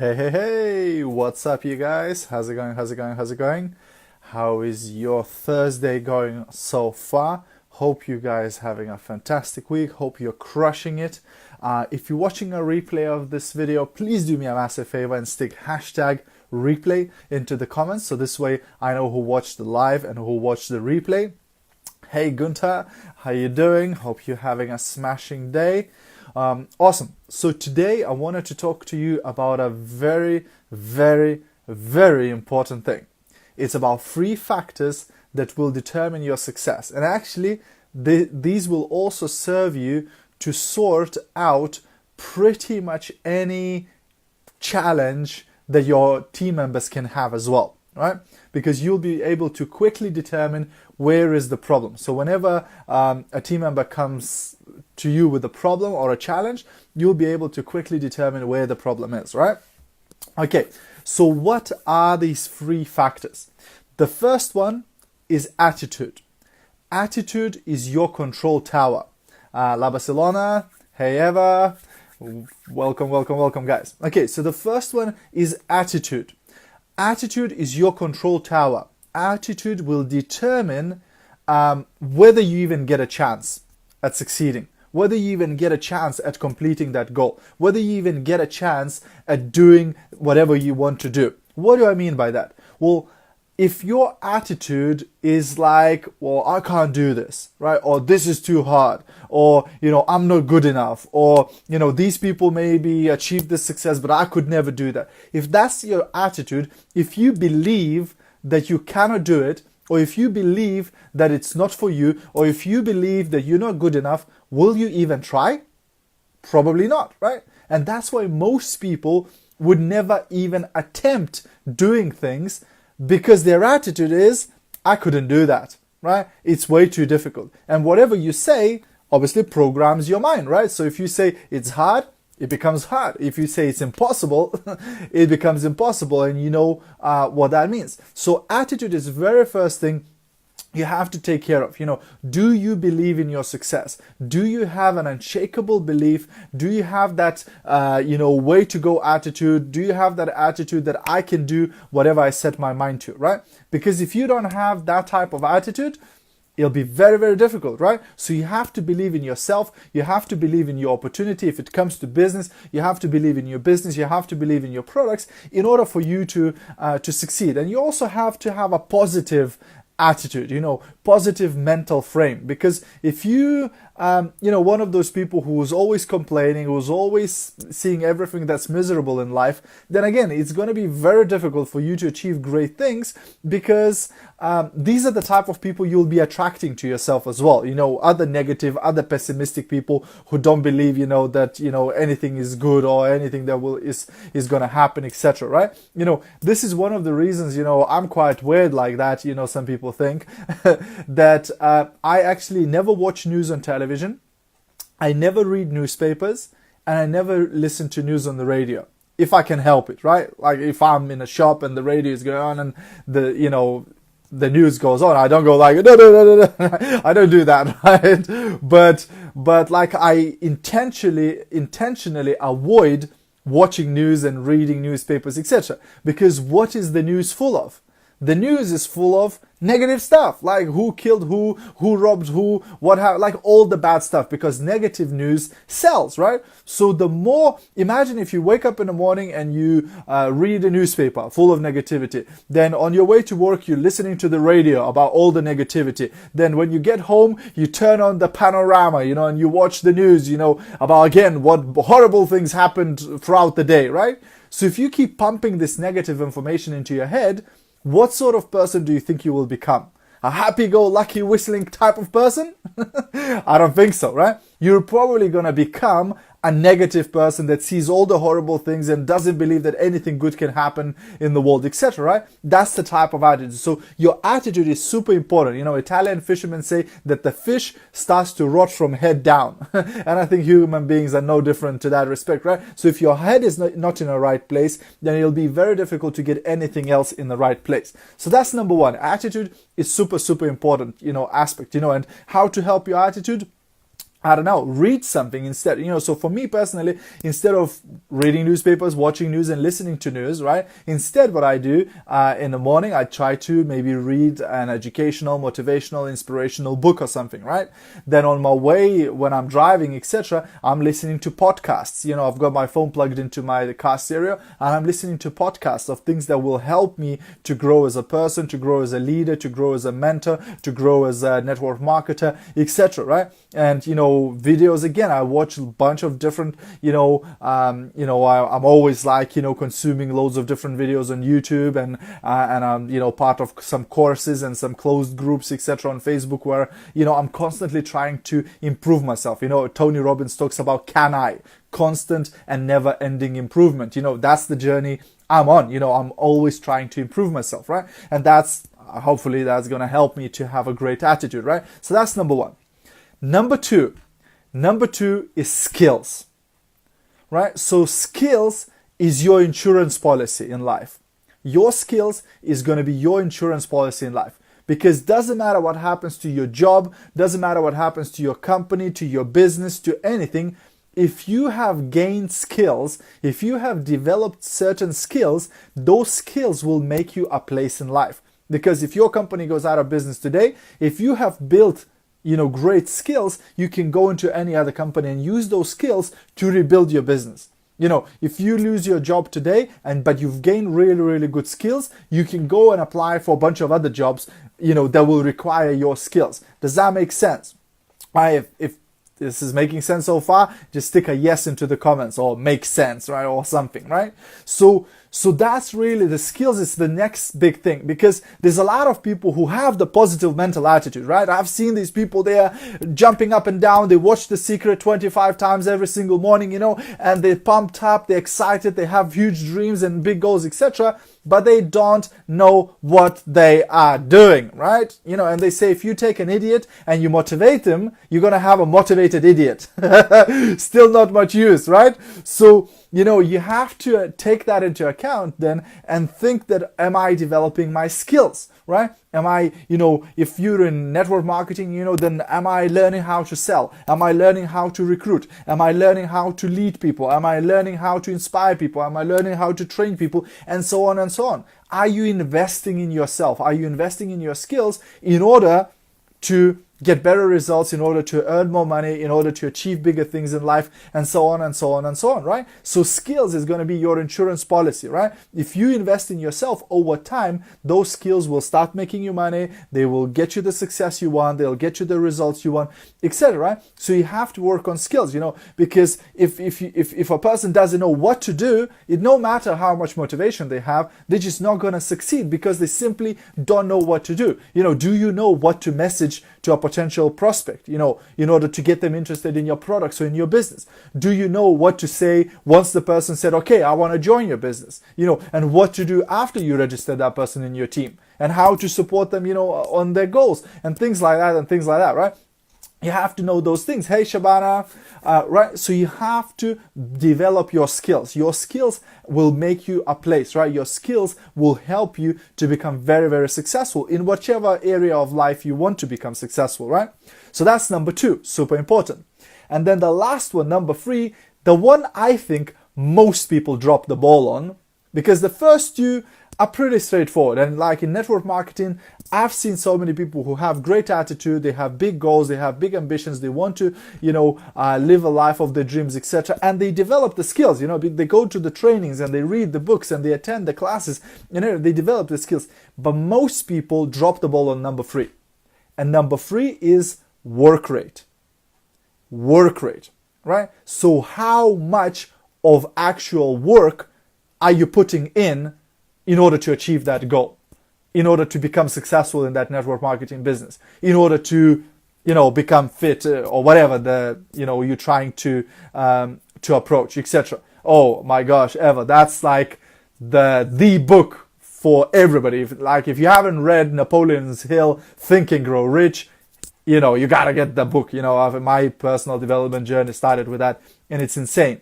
Hey, hey, hey, what's up, you guys? How's it going? How's it going? How's it going? How is your Thursday going so far? Hope you guys having a fantastic week. Hope you're crushing it. If you're watching a replay of this video, please do me a massive favor and stick hashtag replay into the comments. So this way I know who watched the live and who watched the replay. Hey Gunther, how you doing? Hope you're having a smashing day. Awesome. So today I wanted to talk to you about a very, very, very important thing. It's about 3 factors that will determine your success. And actually, these will also serve you to sort out pretty much any challenge that your team members can have as well, right? Because you'll be able to quickly determine where is the problem. So whenever a team member comes to you with a problem or a challenge, you'll be able to quickly determine where the problem is, right? Okay, so what are these 3 factors? The first one is attitude. Attitude is your control tower. La Barcelona, hey Eva, welcome guys. Okay, so the first one is attitude. Attitude is your control tower. Attitude will determine whether you even get a chance at succeeding, whether you even get a chance at completing that goal, whether you even get a chance at doing whatever you want to do. What do I mean by that? Well, if your attitude is like, well, I can't do this, right? Or this is too hard, or, I'm not good enough, or, these people maybe achieved this success, but I could never do that. If that's your attitude, if you believe that you cannot do it, or if you believe that it's not for you, or if you believe that you're not good enough, will you even try? Probably not, right? And that's why most people would never even attempt doing things, because their attitude is, I couldn't do that, right? It's way too difficult. And whatever you say, obviously programs your mind, right? So if you say it's hard, it becomes hard. If you say it's impossible, it becomes impossible, and you know what that means. So attitude is the very first thing you have to take care of. Do you believe in your success? Do you have an unshakable belief? Do you have that, way to go attitude? Do you have that attitude that I can do whatever I set my mind to, right? Because if you don't have that type of attitude, it'll be very, very difficult, right? So you have to believe in yourself. You have to believe in your opportunity. If it comes to business, you have to believe in your business. You have to believe in your products in order for you to succeed. And you also have to have a positive attitude, positive mental frame. Because if you, one of those people who's always complaining, who's always seeing everything that's miserable in life, then again, it's going to be very difficult for you to achieve great things, because these are the type of people you'll be attracting to yourself as well. Other negative, other pessimistic people who don't believe, that, anything is good or anything that is going to happen, etc. Right? This is one of the reasons, I'm quite weird like that. Some people think that I actually never watch news on television. I never read newspapers, and I never listen to news on the radio. If I can help it, right? Like if I'm in a shop and the radio is going on and the news goes on, I don't go like, no. I don't do that, right? But like I intentionally avoid watching news and reading newspapers, etc. Because what is the news full of? The news is full of negative stuff, like who killed who robbed who, what happened, like all the bad stuff, because negative news sells, right? So the more, imagine if you wake up in the morning and you read a newspaper full of negativity, then on your way to work, you're listening to the radio about all the negativity. Then when you get home, you turn on the panorama, and you watch the news, about again, what horrible things happened throughout the day, right? So if you keep pumping this negative information into your head, what sort of person do you think you will become? A happy-go-lucky whistling type of person? I don't think so, right? You're probably going to become a negative person that sees all the horrible things and doesn't believe that anything good can happen in the world, etc., right? That's the type of attitude. So your attitude is super important. Italian fishermen say that the fish starts to rot from head down. And I think human beings are no different to that respect, right? So if your head is not in the right place, then it'll be very difficult to get anything else in the right place. So that's number one. Attitude is super, super important, aspect, and how to help your attitude. I don't know, read something instead. So for me personally, instead of reading newspapers, watching news and listening to news, right? Instead, what I do in the morning, I try to maybe read an educational, motivational, inspirational book or something, right? Then on my way, when I'm driving, etc., I'm listening to podcasts. I've got my phone plugged into my car stereo and I'm listening to podcasts of things that will help me to grow as a person, to grow as a leader, to grow as a mentor, to grow as a network marketer, etc., right? And, videos again, I watch a bunch of different, I'm always like, consuming loads of different videos on YouTube and I'm, part of some courses and some closed groups, etc. on Facebook where, I'm constantly trying to improve myself. Tony Robbins talks about constant and never ending improvement. That's the journey I'm on. I'm always trying to improve myself, right? And hopefully that's going to help me to have a great attitude, right? So that's number one. Number two is skills, right? So skills is your insurance policy in life. Your skills is going to be your insurance policy in life, because doesn't matter what happens to your job, doesn't matter what happens to your company, to your business, to anything. If you have gained skills, if you have developed certain skills, those skills will make you a place in life. Because if your company goes out of business today, if you have built great skills, you can go into any other company and use those skills to rebuild your business. If you lose your job today but you've gained really, really good skills, you can go and apply for a bunch of other jobs, that will require your skills. Does that make sense? If this is making sense so far, just stick a yes into the comments, or makes sense, right? Or something, right? So that's really the skills is the next big thing, because there's a lot of people who have the positive mental attitude, right? I've seen these people, they are jumping up and down. They watch The Secret 25 times every single morning, and they're pumped up, they're excited, they have huge dreams and big goals, etc. But they don't know what they are doing, right? And they say if you take an idiot and you motivate them, you're going to have a motivated idiot. Still not much use, right? So, you have to take that into account then and think that, am I developing my skills, right? Am I, if you're in network marketing, then am I learning how to sell? Am I learning how to recruit? Am I learning how to lead people? Am I learning how to inspire people? Am I learning how to train people? And so on and so on. Are you investing in yourself? Are you investing in your skills in order to get better results, in order to earn more money, in order to achieve bigger things in life, and so on and so on and so on, right? So skills is going to be your insurance policy, right? If you invest in yourself over time, those skills will start making you money. They will get you the success you want. They'll get you the results you want, etc. Right? So you have to work on skills, because if a person doesn't know what to do, it no matter how much motivation they have, they're just not going to succeed because they simply don't know what to do. Do you know what to message to a potential prospect, in order to get them interested in your products or in your business? Do you know what to say once the person said, okay, I want to join your business, and what to do after you register that person in your team, and how to support them, on their goals and things like that, right? You have to know those things. Hey, Shabana, right? So you have to develop your skills. Your skills will make you a place, right? Your skills will help you to become very, very successful in whichever area of life you want to become successful, right? So that's number two, super important. And then the last one, number three, the one I think most people drop the ball on, because the first two are pretty straightforward. And like in network marketing, I've seen so many people who have great attitude, they have big goals, they have big ambitions, they want to, live a life of their dreams, etc. And they develop the skills, they go to the trainings and they read the books and they attend the classes, they develop the skills. But most people drop the ball on number three. And number three is work rate. Work rate, right? So how much of actual work are you putting in order to achieve that goal, in order to become successful in that network marketing business, in order to, become fit or whatever you're trying to approach, etc. Oh my gosh, Eva, that's like the book for everybody. If you haven't read Napoleon Hill, Think and Grow Rich, you gotta get the book. My personal development journey started with that, and it's insane,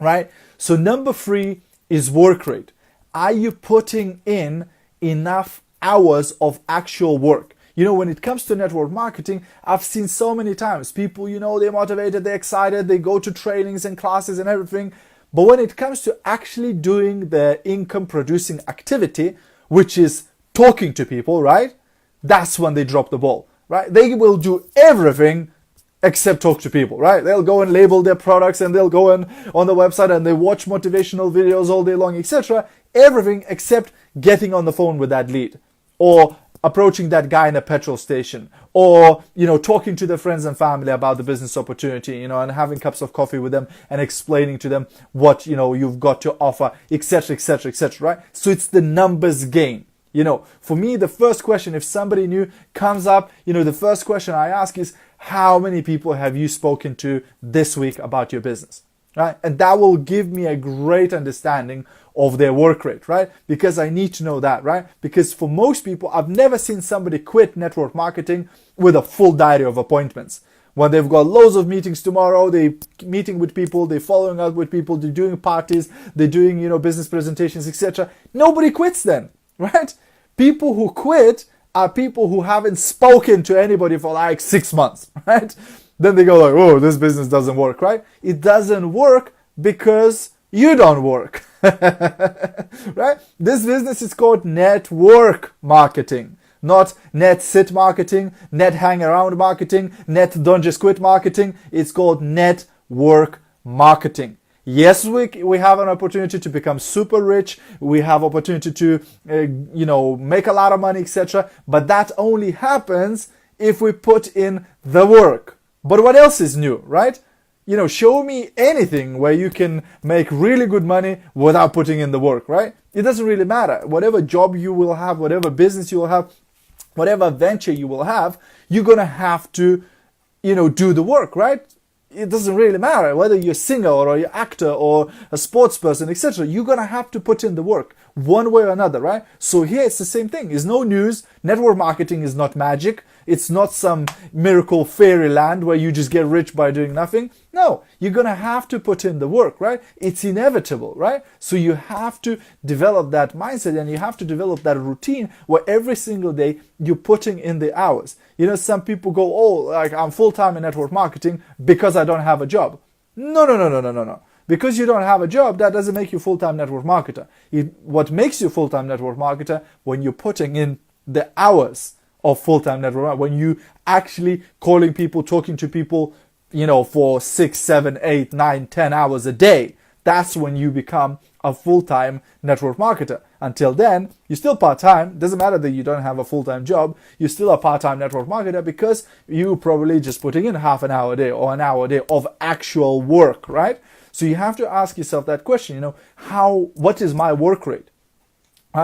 right? So number three is work rate. Are you putting in enough hours of actual work? When it comes to network marketing, I've seen so many times people, they're motivated, they're excited, they go to trainings and classes and everything. But when it comes to actually doing the income producing activity, which is talking to people, right? That's when they drop the ball, right? They will do everything except talk to people, right? They'll go and label their products, and they'll go on the website and they watch motivational videos all day long, etc. Everything except getting on the phone with that lead, or approaching that guy in a petrol station, or talking to their friends and family about the business opportunity, and having cups of coffee with them and explaining to them what you've got to offer, etc., etc., etc., right? So it's the numbers game. For me, the first question, if somebody new comes up, the first question I ask is, how many people have you spoken to this week about your business, right? And that will give me a great understanding of their work rate, right? Because I need to know that, right? Because for most people, I've never seen somebody quit network marketing with a full diary of appointments. When they've got loads of meetings tomorrow, they're meeting with people, they're following up with people, they're doing parties, they're doing, business presentations, etc. Nobody quits then, right? People who quit are people who haven't spoken to anybody for like 6 months, right? Then they go like, oh, this business doesn't work, right? It doesn't work because you don't work, right? This business is called network marketing, not net sit marketing, net hang around marketing, net don't just quit marketing. It's called network marketing. Yes, we have an opportunity to become super rich. We have opportunity to, make a lot of money, etc. But that only happens if we put in the work. But what else is new, right? Show me anything where you can make really good money without putting in the work, right? It doesn't really matter. Whatever job you will have, whatever business you will have, whatever venture you will have, you're going to have to, do the work, right? It doesn't really matter whether you're a singer or you're an actor or a sports person, etc. You're going to have to put in the work one way or another, right? So here it's the same thing. It's no news. Network marketing is not magic. It's not some miracle fairyland where you just get rich by doing nothing. No, you're going to have to put in the work, right? It's inevitable, right? So you have to develop that mindset, and you have to develop that routine where every single day you're putting in the hours. Some people go, oh, like I'm full-time in network marketing because I don't have a job. No. Because you don't have a job, that doesn't make you full-time network marketer. What makes you full-time network marketer when you're putting in the hours of full-time network marketing, when you actually calling people, talking to people, for 6, 7, 8, 9, 10 hours a day. That's when you become a full-time network marketer. Until then, you're still part-time. Doesn't matter that you don't have a full-time job. You're still a part-time network marketer because you're probably just putting in half an hour a day or an hour a day of actual work, right? So you have to ask yourself that question, what is my work rate?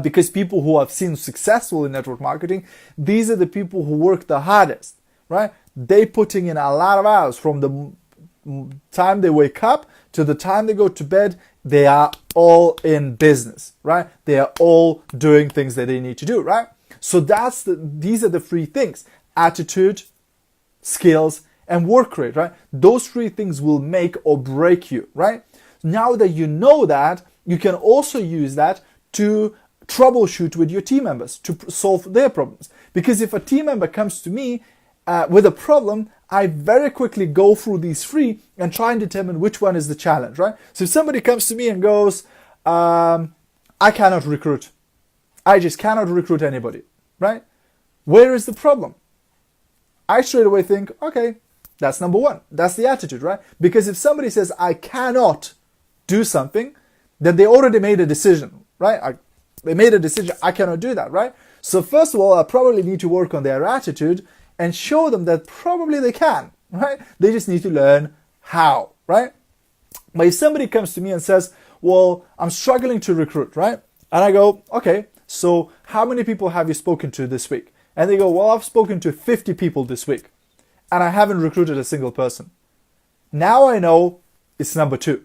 Because people who I've seen successful in network marketing, these are the people who work the hardest, right? They putting in a lot of hours from the time they wake up to the time they go to bed. They are all in business, right? They are all doing things that they need to do, right? So these are the 3 things: attitude, skills, and work rate, right? Those 3 things will make or break you, right? Now that you know that, you can also use that to troubleshoot with your team members to solve their problems. Because if a team member comes to me with a problem, I very quickly go through these 3 and try and determine which one is the challenge, right? So if somebody comes to me and goes, I cannot recruit. I just cannot recruit anybody, right? Where is the problem? I straight away think, okay, that's number 1. That's the attitude, right? Because if somebody says, I cannot do something, then they already made a decision, right? They made a decision, I cannot do that, right? So first of all, I probably need to work on their attitude and show them that probably they can, right? They just need to learn how, right? But if somebody comes to me and says, well, I'm struggling to recruit, right? And I go, okay, so how many people have you spoken to this week? And they go, well, I've spoken to 50 people this week and I haven't recruited a single person. Now I know it's number 2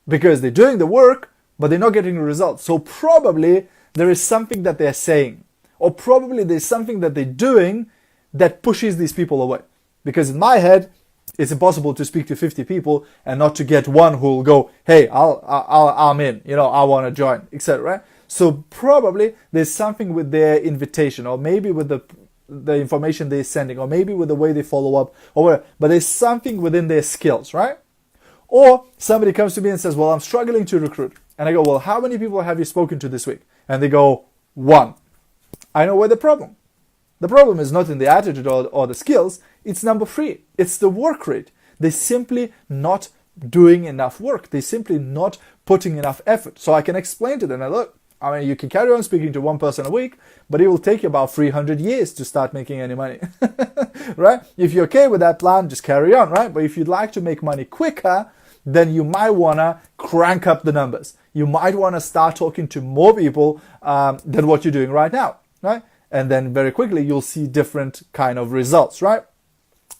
because they're doing the work, but they're not getting the results. So probably there is something that they're saying, or probably there's something that they're doing that pushes these people away. Because in my head, it's impossible to speak to 50 people and not to get one who will go, hey, I'm in, I want to join, etc. Right? So probably there's something with their invitation, or maybe with the the information they're sending, or maybe with the way they follow up, or whatever. But there's something within their skills, right? Or somebody comes to me and says, well, I'm struggling to recruit. And I go, well, how many people have you spoken to this week? And they go, 1. I know where the problem. The problem is not in the attitude or the skills. It's number 3. It's the work rate. They're simply not doing enough work. They're simply not putting enough effort. So I can explain to them, look, I mean, you can carry on speaking to one person a week, but it will take you about 300 years to start making any money, right? If you're okay with that plan, just carry on, right? But if you'd like to make money quicker, then you might want to crank up the numbers. You might want to start talking to more people than what you're doing right now, right? And then very quickly, you'll see different kind of results, right?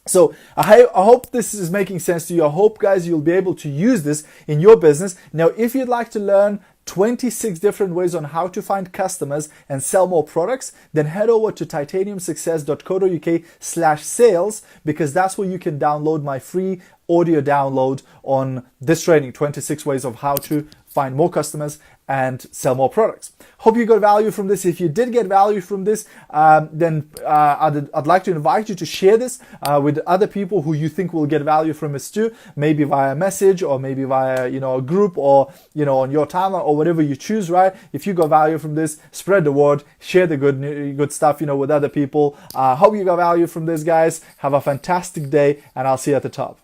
So I hope this is making sense to you. I hope, guys, you'll be able to use this in your business. Now, if you'd like to learn 26 different ways on how to find customers and sell more products, then head over to titaniumsuccess.co.uk/sales, because that's where you can download my free audio download on this training, 26 ways of how to find more customers and sell more products. Hope you got value from this. If you did get value from this, then I'd like to invite you to share this with other people who you think will get value from this too, maybe via message, or maybe via, a group, or, on your timeline, or whatever you choose, right? If you got value from this, spread the word, share the good stuff, with other people. Hope you got value from this, guys. Have a fantastic day, and I'll see you at the top.